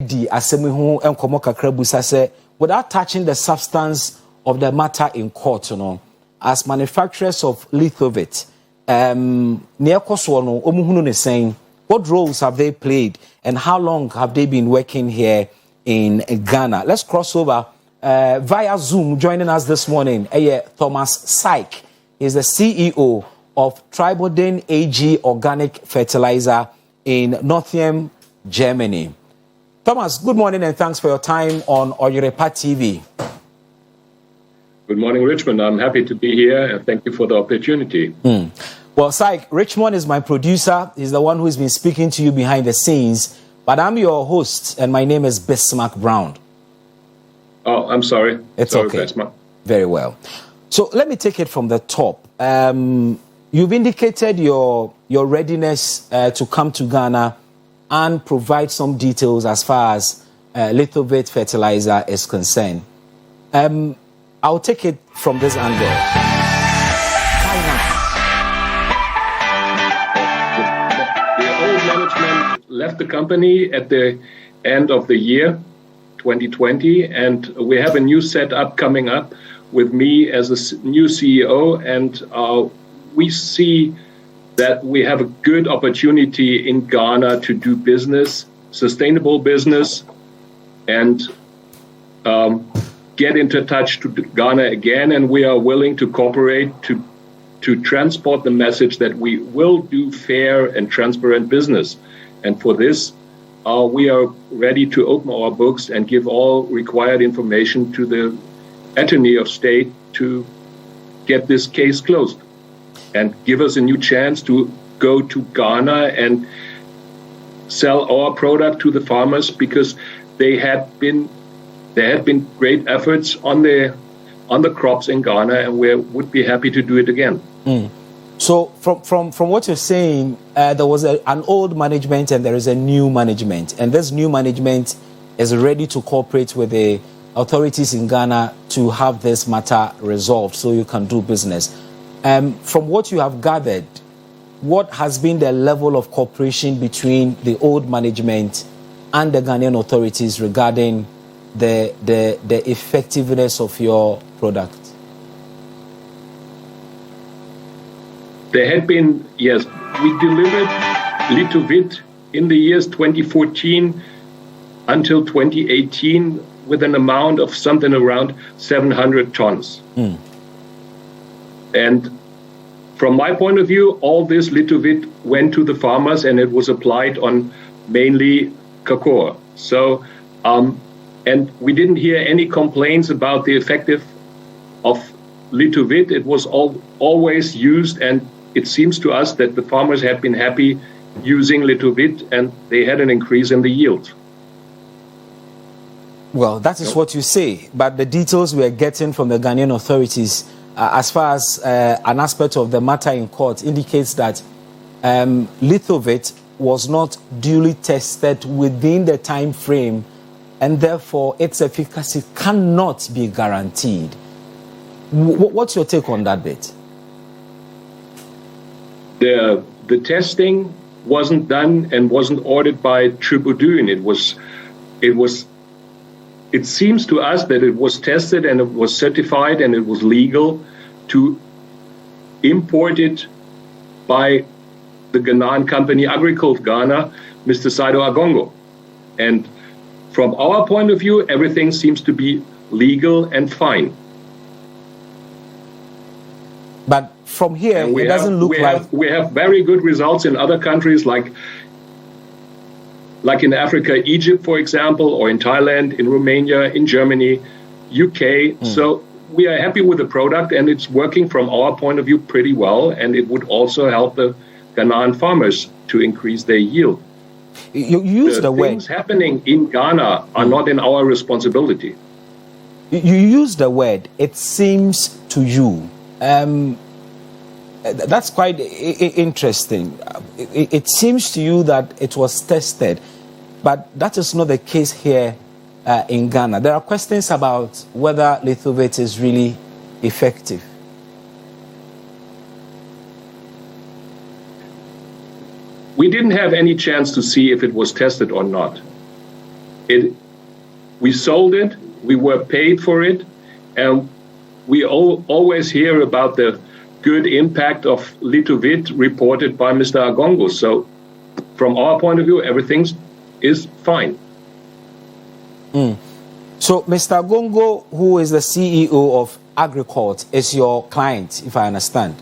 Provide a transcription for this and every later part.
edi asemi ho enkomo kakra busa say without touching the substance of the matter in court, as manufacturers of Lithovit, near Koswano, Omuhunu is saying, what roles have they played and how long have they been working here in Ghana? Let's cross over via Zoom. Joining us this morning, Thomas Syke is the CEO of Lithovit AG Organic Fertilizer in Nottingham, Germany. Thomas, good morning and thanks for your time on Oyerepa TV. Good morning, Richmond. I'm happy to be here and thank you for the opportunity. Well, Syke, Richmond is my producer. He's the one who's been speaking to you behind the scenes. But I'm your host and my name is Bismarck Brown. Oh, I'm sorry. It's sorry, okay. Bismarck. Very well. So let me take it from the top. You've indicated your readiness to come to Ghana and provide some details as far as Lithovit Fertilizer is concerned. I'll take it from this angle. The old management left the company at the end of the year 2020, and we have a new setup coming up with me as a new CEO, and we see that we have a good opportunity in Ghana to do business, sustainable business, and get into touch to Ghana again, and we are willing to cooperate to transport the message that we will do fair and transparent business. And for this, we are ready to open our books and give all required information to the Attorney of State to get this case closed and give us a new chance to go to Ghana and sell our product to the farmers, because there had been great efforts on the crops in Ghana, and we would be happy to do it again. So from what you're saying, there was an old management and there is a new management, and this new management is ready to cooperate with the authorities in Ghana to have this matter resolved so you can do business. From what you have gathered, what has been the level of cooperation between the old management and the Ghanaian authorities regarding the effectiveness of your product? There had been, yes, we delivered Lithovit in the years 2014 until 2018 with an amount of something around 700 tons. And from my point of view, all this Lithovit went to the farmers and it was applied on mainly cocoa. So, and we didn't hear any complaints about the effective of Lithovit. It was always used, and it seems to us that the farmers have been happy using Lithovit and they had an increase in the yield. Well, that is what you say, but the details we are getting from the Ghanaian authorities, as far as an aspect of the matter in court, indicates that Lithovit was not duly tested within the time frame, and therefore its efficacy cannot be guaranteed. What's your take on that bit? The testing wasn't done and wasn't ordered by Tribune. It seems to us that it was tested and it was certified and it was legal to import it by the Ghanaian company Agricult Ghana, Mr. Saido Agongo. And from our point of view, everything seems to be legal and fine. But from here, it doesn't look like... We have very good results in other countries, like in Africa, Egypt, for example, or in Thailand, in Romania, in Germany, UK. So we are happy with the product, and it's working from our point of view pretty well, and it would also help the Ghanaian farmers to increase their yield. You use the word... Things happening in Ghana are not in our responsibility. You use the word, it seems to you. That's quite interesting. It seems to you that it was tested, but that is not the case here in Ghana. There are questions about whether Lithovit is really effective. We didn't have any chance to see if it was tested or not. We sold it, we were paid for it, and we always hear about the good impact of Lithovit reported by Mr. Agongo. So from our point of view, everything is fine. So Mr. Agongo, who is the CEO of Agricult, is your client, if I understand?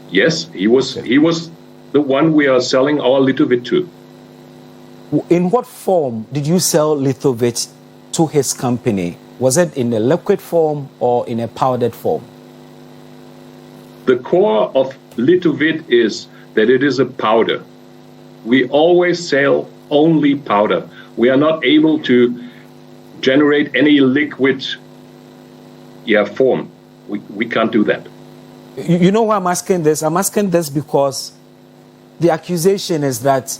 Yes, he was the one we are selling our Lithovit to. In what form did you sell Lithovit to his company? Was it in a liquid form or in a powdered form? The core of Lithovit is that it is a powder. We always sell only powder. We are not able to generate any liquid form. We can't do that. You know why I'm asking this? I'm asking this because the accusation is that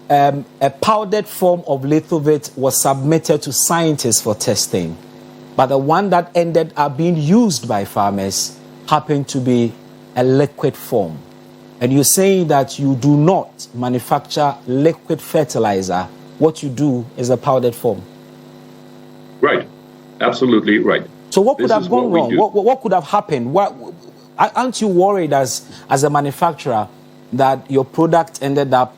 a powdered form of Lithovit was submitted to scientists for testing, but the one that ended up being used by farmers happened to be a liquid form. And you're saying that you do not manufacture liquid fertilizer. What you do is a powdered form. Right. Absolutely right. So what could have gone wrong? What could have happened? Aren't you worried as a manufacturer that your product ended up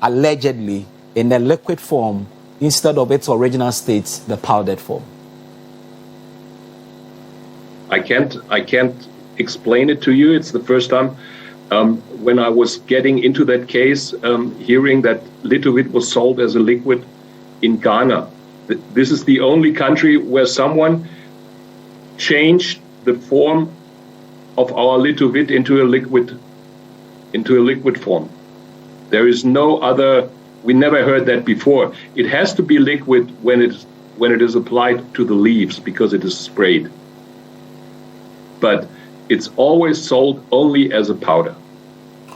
allegedly in the liquid form instead of its original state, the powdered form? I can't explain it to you. It's the first time when I was getting into that case, hearing that Lithovit was sold as a liquid in Ghana. This is the only country where someone changed the form of our Lithovit into a liquid form. There is no other. We never heard that before. It has to be liquid when it is applied to the leaves because it is sprayed. But it's always sold only as a powder.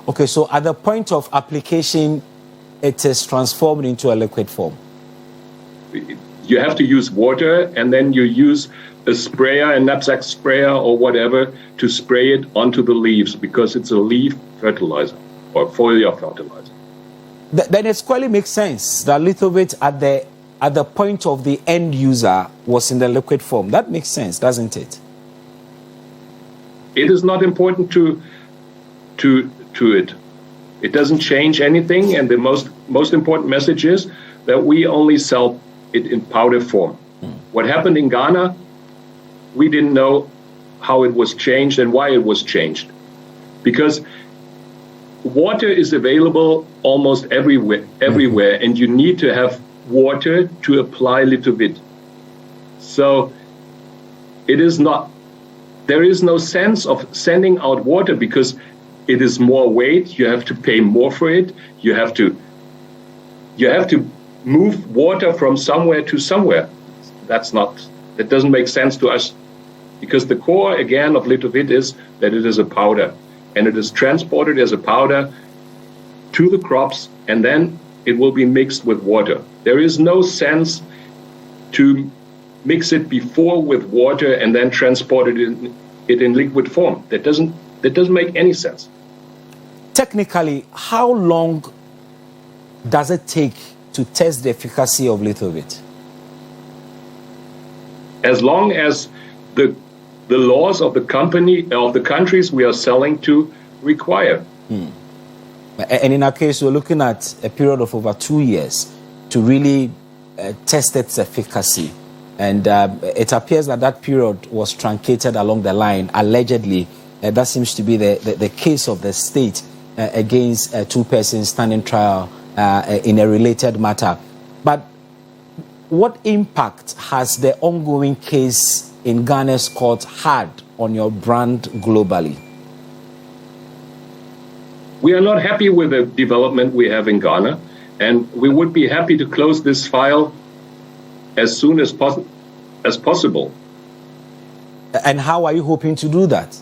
Okay, so at the point of application, it is transformed into a liquid form. You have to use water, and then you use a sprayer, a knapsack sprayer or whatever, to spray it onto the leaves because it's a leaf fertilizer or foliar fertilizer. Then it squarely makes sense that Lithovit at the point of the end user was in the liquid form. That makes sense, doesn't it? It is not important to it. It doesn't change anything, and the most important message is that we only sell it in powder form. What happened in Ghana, we didn't know how it was changed and why it was changed. Because water is available almost everywhere, and you need to have water to apply Lithovit. So there is no sense of sending out water because it is more weight. You have to pay more for it. You have to move water from somewhere to somewhere. That doesn't make sense to us, because the core again of Lithovit is that it is a powder, and it is transported as a powder to the crops, and then it will be mixed with water. There is no sense to mix it before with water and then transport it in liquid form. That doesn't make any sense. Technically, how long does it take to test the efficacy of Lithovit? As long as the laws of the countries we are selling to require. And in our case, we're looking at a period of over 2 years to really test its efficacy. And it appears that period was truncated along the line, allegedly. That seems to be the case of the state against two persons standing trial in a related matter. But what impact has the ongoing case in Ghana's court had on your brand globally? We are not happy with the development we have in Ghana, and we would be happy to close this file as soon as possible. And how are you hoping to do that?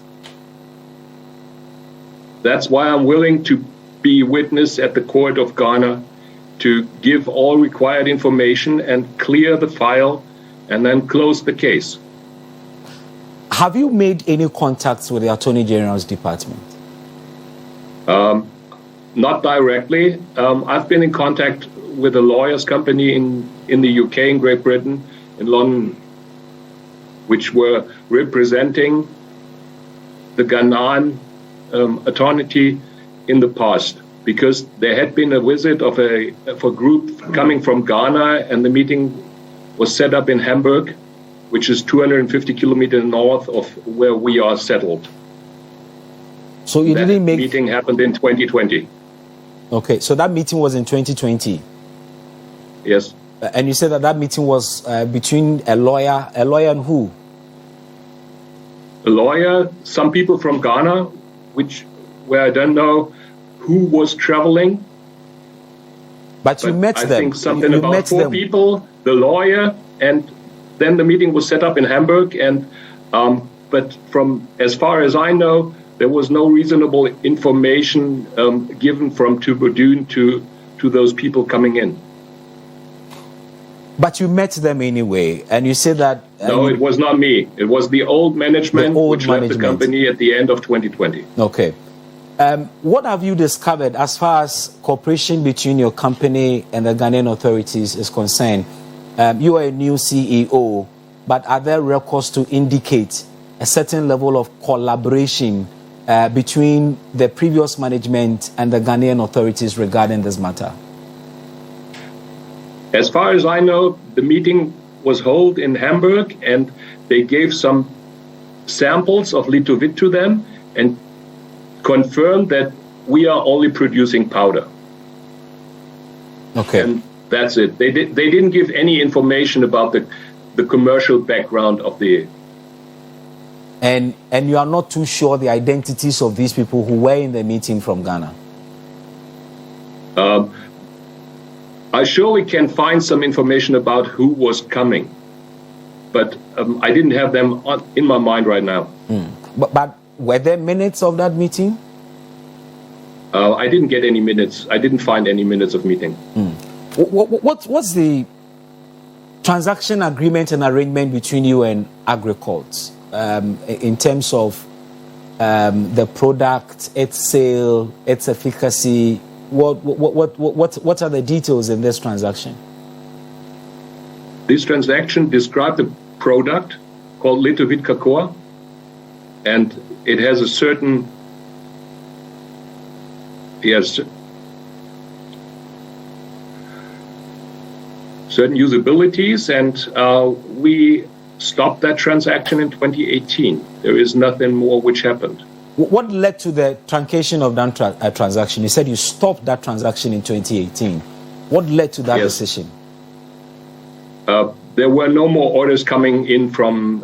That's why I'm willing to be witness at the court of Ghana to give all required information and clear the file and then close the case. Have you made any contacts with the Attorney General's department? Not directly. I've been in contact with a lawyers company in the UK, in Great Britain, in London, which were representing the Ghanaian authority in the past, because there had been a visit of a group coming from Ghana, and the meeting was set up in Hamburg, which is 250 kilometers north of where we are settled. So you that didn't make... meeting happened in 2020. Okay, so that meeting was in 2020. Yes. And you said that meeting was between a lawyer and who? A lawyer, some people from Ghana, where I don't know who was traveling. But you met them. I think something you about 4 people, the lawyer, and then the meeting was set up in Hamburg. And but from as far as I know, there was no reasonable information given from Tubodun to those people coming in. But you met them anyway, and you said that... No, it was not me. It was the old management which left the company at the end of 2020. Okay. What have you discovered as far as cooperation between your company and the Ghanaian authorities is concerned? You are a new CEO, but are there records to indicate a certain level of collaboration between the previous management and the Ghanaian authorities regarding this matter? As far as I know, the meeting was held in Hamburg, and they gave some samples of Lithovit to them and confirmed that we are only producing powder. Okay. And that's it. They didn't give any information about the commercial background of the... And you are not too sure the identities of these people who were in the meeting from Ghana? I surely can find some information about who was coming, but I didn't have them in my mind right now. But were there minutes of that meeting? I didn't get any minutes. I didn't find any minutes of meeting. What's the transaction agreement and arrangement between you and Agricult in terms of the product, its sale, its efficacy? What are the details in this transaction? This transaction described a product called Lithovit Cocoa, and it has a certain usabilities, and we stopped that transaction in 2018. There is nothing more which happened. What led to the truncation of that transaction? You said you stopped that transaction in 2018. What led to that decision? There were no more orders coming in from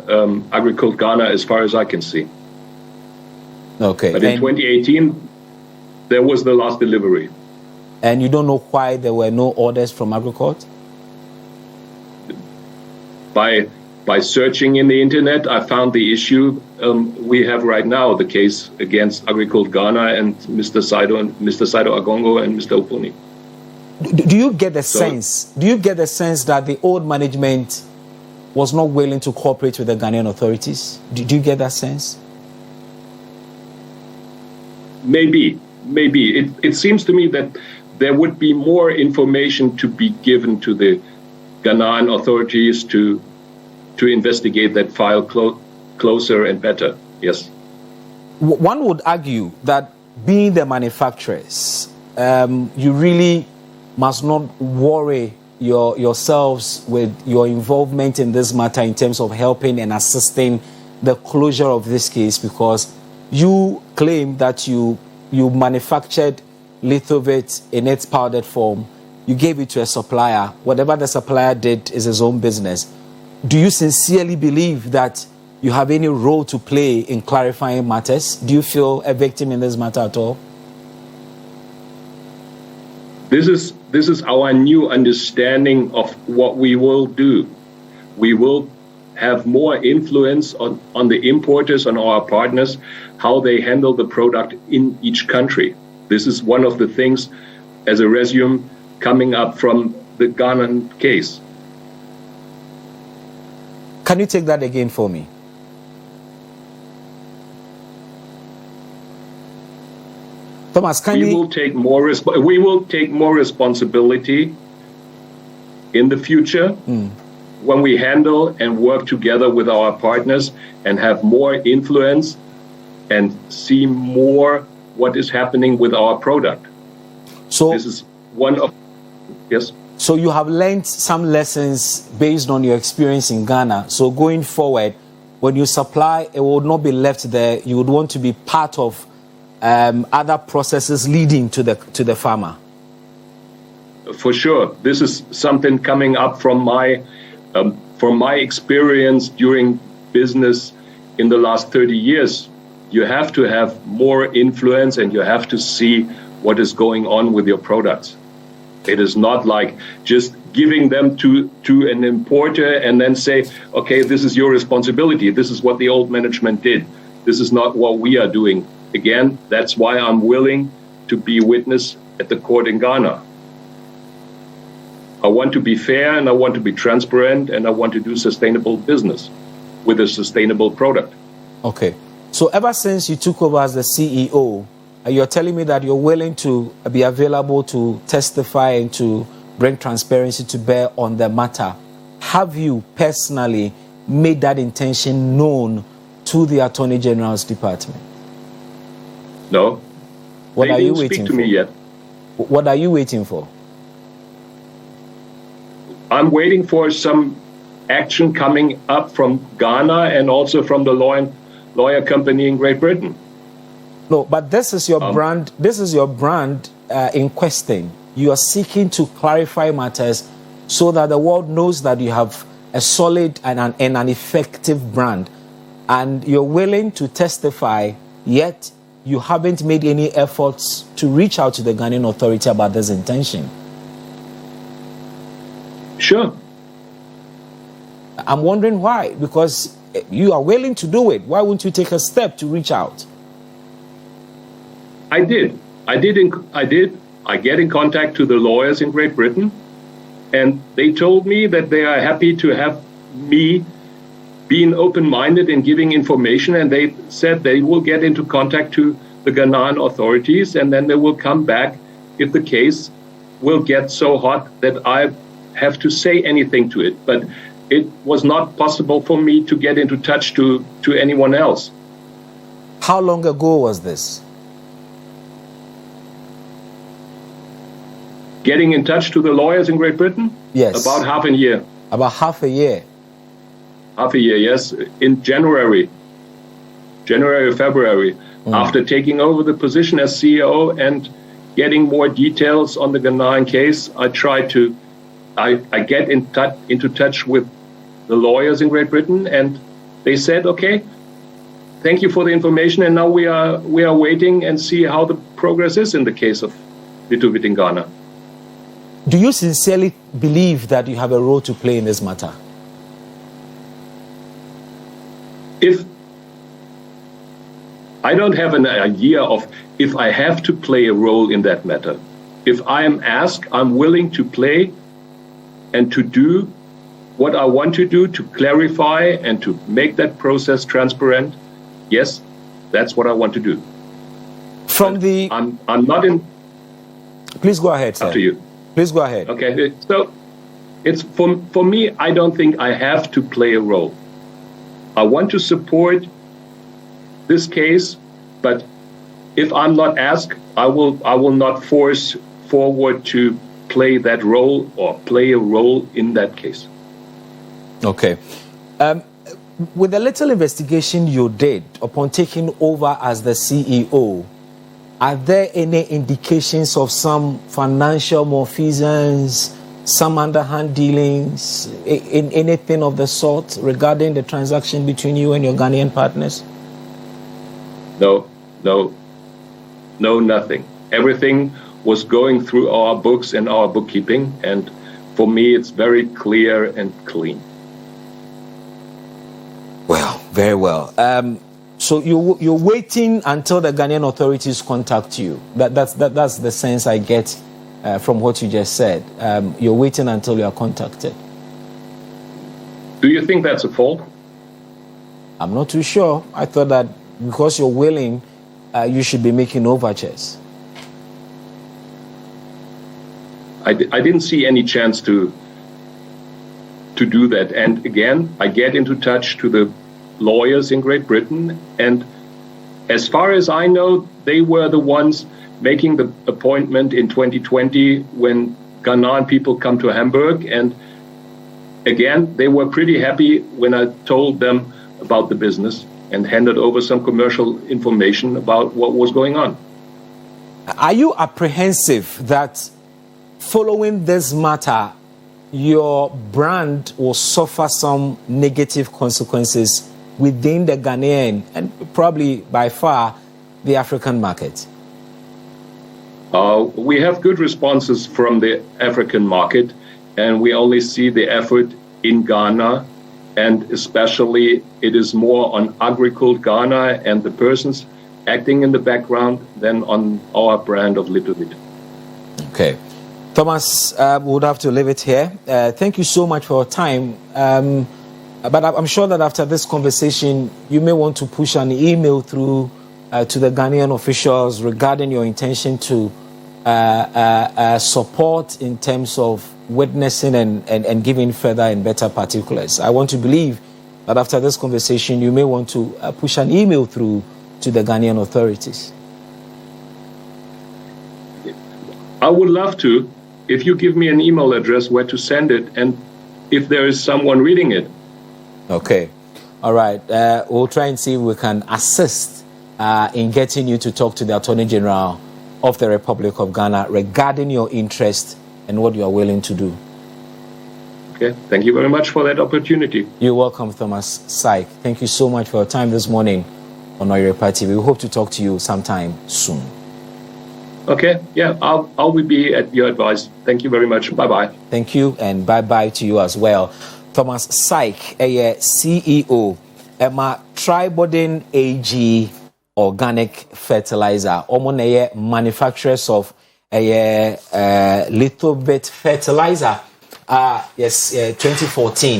Agricult Ghana as far as I can see. Okay. But in 2018, there was the last delivery. And you don't know why there were no orders from Agricult? By searching in the internet, I found the issue we have right now, the case against Agricult Ghana and Mr. Saido Agongo and Mr. Opuni. Do you get the sense? Do you get the sense that the old management was not willing to cooperate with the Ghanaian authorities? Do you get that sense? Maybe. It seems to me that there would be more information to be given to the Ghanaian authorities to investigate that file closer and better. Yes. One would argue that being the manufacturers, you really must not worry yourselves with your involvement in this matter in terms of helping and assisting the closure of this case, because you claim that you manufactured Lithovit in its powdered form. You gave it to a supplier. Whatever the supplier did is his own business. Do you sincerely believe that you have any role to play in clarifying matters? Do you feel a victim in this matter at all? This is our new understanding of what we will do. We will have more influence on the importers, on our partners, how they handle the product in each country. This is one of the things as a resume coming up from the Ghanaian case. Can you take that again for me? Thomas, we will take more responsibility in the future, when we handle and work together with our partners and have more influence and see more what is happening with our product. So this is one of, yes? So you have learned some lessons based on your experience in Ghana. So going forward, when you supply, it will not be left there. You would want to be part of other processes leading to the farmer. For sure, this is something coming up from my experience during business in the last 30 years. You have to have more influence, and you have to see what is going on with your products. It is not like just giving them to an importer and then say, okay, this is your responsibility. This is what the old management did. This is not what we are doing. Again, that's why I'm willing to be witness at the court in Ghana. I want to be fair, and I want to be transparent, and I want to do sustainable business with a sustainable product. Okay. So ever since you took over as the CEO, you're telling me that you're willing to be available to testify and to bring transparency to bear on the matter. Have you personally made that intention known to the Attorney General's department? No. What they are you didn't waiting speak to for? me yet. What are you waiting for? I'm waiting for some action coming up from Ghana and also from the lawyer company in Great Britain. No, but this is your brand. This is your brand in question. You are seeking to clarify matters so that the world knows that you have a solid and an effective brand, and you're willing to testify. Yet you haven't made any efforts to reach out to the Ghanaian authority about this intention. Sure. I'm wondering why. Because you are willing to do it. Why wouldn't you take a step to reach out? I did. I get in contact to the lawyers in Great Britain, and they told me that they are happy to have me being open-minded and giving information, and they said they will get into contact to the Ghanaian authorities, and then they will come back if the case will get so hot that I have to say anything to it. But it was not possible for me to get into touch to anyone else. How long ago was this? Getting in touch to the lawyers in Great Britain? Yes. About half a year. About half a year. Half a year, yes. In January or February, after taking over the position as CEO and getting more details on the Ghanaian case, I get into touch with the lawyers in Great Britain, and they said, okay, thank you for the information, and now we are waiting and see how the progress is in the case of Lithovit in Ghana. Do you sincerely believe that you have a role to play in this matter? If I don't have an idea of if I have to play a role in that matter. If I am asked, I'm willing to play and to do what I want to do to clarify and to make that process transparent. Yes, that's what I want to do. I'm not in. Please go ahead, sir. After you. Please go ahead. Okay, so it's for me, I don't think I have to play a role. I want to support this case, but if I'm not asked, I will not force forward to play that role or play a role in that case. Okay. With the little investigation you did upon taking over as the CEO, are there any indications of some financial malfeasance, some underhand dealings, in anything of the sort regarding the transaction between you and your Ghanaian partners? No, nothing. Everything was going through our books and our bookkeeping, and for me, it's very clear and clean. Well, very well. So you're waiting until the Ghanaian authorities contact you. That's the sense I get from what you just said. You're waiting until you are contacted. Do you think that's a fault? I'm not too sure. I thought that because you're willing, you should be making overtures. I didn't see any chance to to do that. And again, I get into touch to the lawyers in Great Britain, and as far as I know, they were the ones making the appointment in 2020 when Ghanaian people come to Hamburg. And again, they were pretty happy when I told them about the business and handed over some commercial information about what was going on. Are you apprehensive that following this matter, your brand will suffer some negative consequences within the Ghanaian and probably by far the African market? We have good responses from the African market, and we only see the effort in Ghana, and especially it is more on Agricult Ghana and the persons acting in the background than on our brand of Lithovit. Okay. Thomas, we would have to leave it here. Thank you so much for your time. But I'm sure that after this conversation, you may want to push an email through to the Ghanaian officials regarding your intention to support in terms of witnessing and giving further and better particulars. I want to believe that after this conversation, you may want to push an email through to the Ghanaian authorities. I would love to, if you give me an email address where to send it, and if there is someone reading it. Okay. All right. We'll try and see if we can assist in getting you to talk to the Attorney General of the Republic of Ghana regarding your interest and what you are willing to do. Okay. Thank you very much for that opportunity. You're welcome, Thomas Syke. Thank you so much for your time this morning on Oyeripa TV. We hope to talk to you sometime soon. Okay. Yeah, I'll be at your advice. Thank you very much. Bye-bye. Thank you, and bye-bye to you as well. Thomas Syke, CEO, Emma Tribodin AG Organic Fertilizer. Omoneye manufacturers of Lithovit Fertilizer. Yes, 2014.